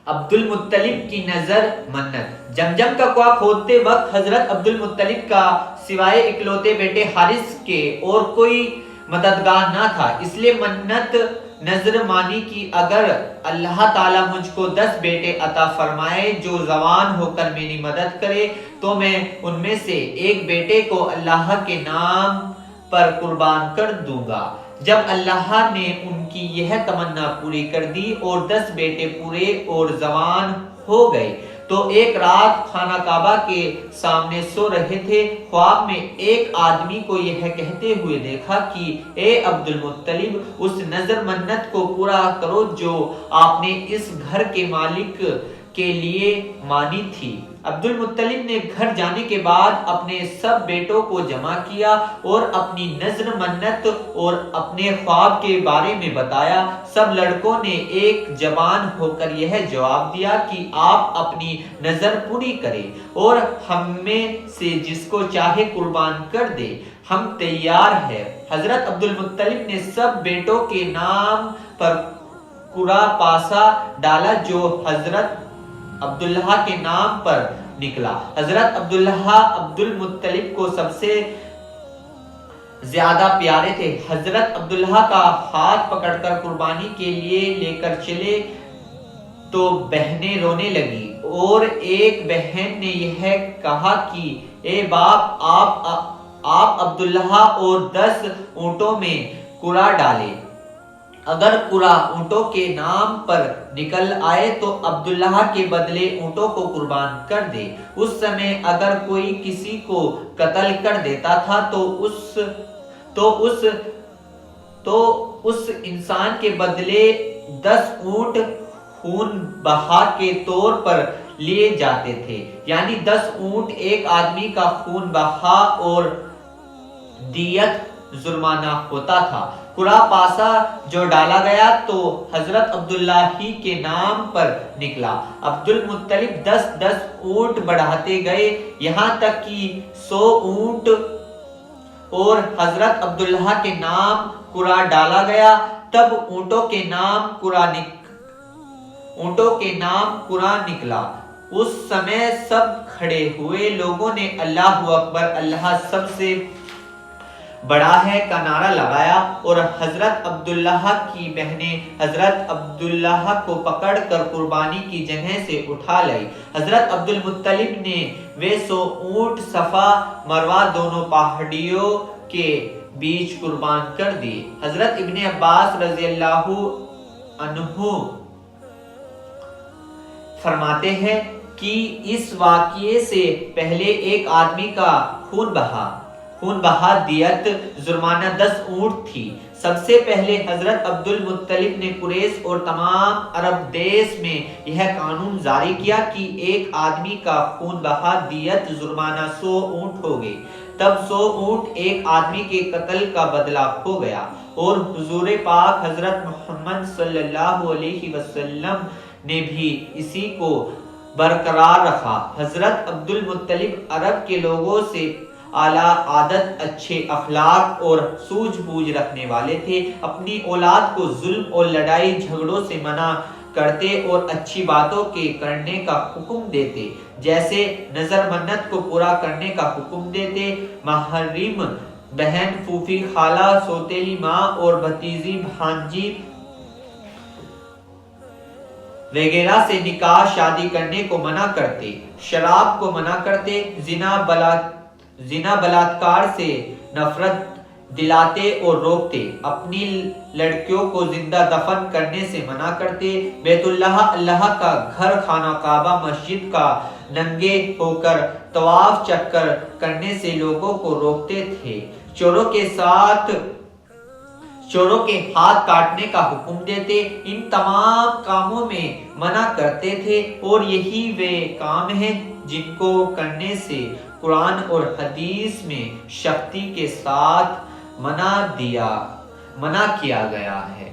عبد المطلب کی نظر منت۔ جمجم کا کنواں کھودتے وقت حضرت عبد المطلب کا سوائے اکلوتے بیٹے حارث کے اور کوئی مددگار نہ تھا، اس لیے منت نظر مانی کی، اگر اللہ تعالیٰ مجھ کو 10 بیٹے عطا فرمائے جو جوان ہو کر میری مدد کرے تو میں ان میں سے ایک بیٹے کو اللہ کے نام پر قربان کر دوں گا۔ جب اللہ نے ان کی یہ تمنا پوری کر دی اور 10 بیٹے پورے اور جوان ہو گئے تو ایک رات خانہ کعبہ کے سامنے سو رہے تھے، خواب میں ایک آدمی کو یہ کہتے ہوئے دیکھا کہ اے عبد المطلب، اس نظر منت کو پورا کرو جو آپ نے اس گھر کے مالک کے لیے مانی تھی۔ عبد المطلب نے گھر جانے کے بعد اپنے سب بیٹوں کو جمع کیا اور اپنی نظر منت اور اپنے خواب کے بارے میں بتایا۔ سب لڑکوں نے ایک زبان ہو کر یہ جواب دیا کہ آپ اپنی نظر پوری کریں اور ہم میں سے جس کو چاہے قربان کر دے، ہم تیار ہیں۔ حضرت عبد المطلب نے سب بیٹوں کے نام پر قرعہ پاسا ڈالا جو حضرت عبداللہ کے نام پر نکلا۔ حضرت عبداللہ عبد المطلب کو سب سے زیادہ پیارے تھے۔ حضرت عبداللہ کا ہاتھ پکڑ کر قربانی کے لیے لے کر چلے تو بہنیں رونے لگی اور ایک بہن نے یہ کہا کہ اے باپ، آپ عبداللہ اور 10 اونٹوں میں قرعہ ڈالے، اگر قرعہ اونٹوں کے نام پر نکل آئے تو عبداللہ کے بدلے اونٹوں کو قربان کر دے۔ اس سمے اگر کوئی کسی کو قتل کر دیتا تھا تو اس انسان کے بدلے 10 اونٹ خون بہا کے طور پر لیے جاتے تھے، یعنی 10 اونٹ ایک آدمی کا خون بہا اور دیت جرمانہ ہوتا تھا۔ قرعہ پاسا جو ڈالا گیا تو حضرت عبداللہ ہی کے نام پر نکلا۔ عبد المطلب 10 اونٹ بڑھاتے گئے یہاں تک کہ 100 اونٹ اور حضرت عبداللہ کے نام قرعہ ڈالا گیا، تب اونٹوں کے نام قرعہ نکلا۔ اس سمے سب کھڑے ہوئے لوگوں نے اللہ اکبر، اللہ سب سے بڑا ہے کا نعرہ لگایا اور حضرت عبداللہ کی بہنیں حضرت عبداللہ کو پکڑ کر قربانی کی جگہ سے اٹھا لائی۔ حضرت عبد المطلب نے وہ 100 اونٹ صفا مروہ دونوں پہاڑیوں کے بیچ قربان کر دی۔ حضرت ابن عباس رضی اللہ عنہ فرماتے ہیں کہ اس واقعے سے پہلے ایک آدمی کا خون بہا دیت جرمانہ 10 اونٹ تھی۔ سب سے پہلے حضرت عبد المطلب نے قریش اور تمام عرب دیش میں یہ قانون جاری کیا کہ ایک آدمی کا خون بہا دیت جرمانہ 100 اونٹ ہو گئی۔ تب 100 اونٹ ایک آدمی کے قتل کا بدلہ ہو گیا اور حضور پاک حضرت محمد صلی اللہ علیہ وسلم نے بھی اسی کو برقرار رکھا۔ حضرت عبد المطلب عرب کے لوگوں سے اعلیٰ عادت، اچھے اخلاق اور سوجھ بوجھ رکھنے والے تھے۔ اپنی اولاد کو ظلم اور لڑائی جھگڑوں سے منع کرتے اور اچھی باتوں کے کرنے کا حکم دیتے، جیسے نظر منت کو پورا کرنے کا حکم دیتے، محرم بہن، پھوپھی، خالہ، سوتیلی ماں اور بھتیجی، بھانجی وغیرہ سے نکاح شادی کرنے کو منع کرتے، شراب کو منع کرتے، زنا بلاತ್ಕಾರ سے نفرت دلاتے اور روکتے، اپنی لڑکیوں کو زندہ دفن کرنے سے منع کرتے، بیت اللہ کا گھر، خانہ کعبہ، مسجد کا ننگے ہو کر طواف چکر کرنے سے لوگوں کو روکتے تھے، چوروں کے ہاتھ کاٹنے کا حکم دیتے، ان تمام کاموں میں منع کرتے تھے، اور یہی وہ کام ہیں جن کو کرنے سے قرآن اور حدیث میں سختی کے ساتھ منع کیا گیا ہے۔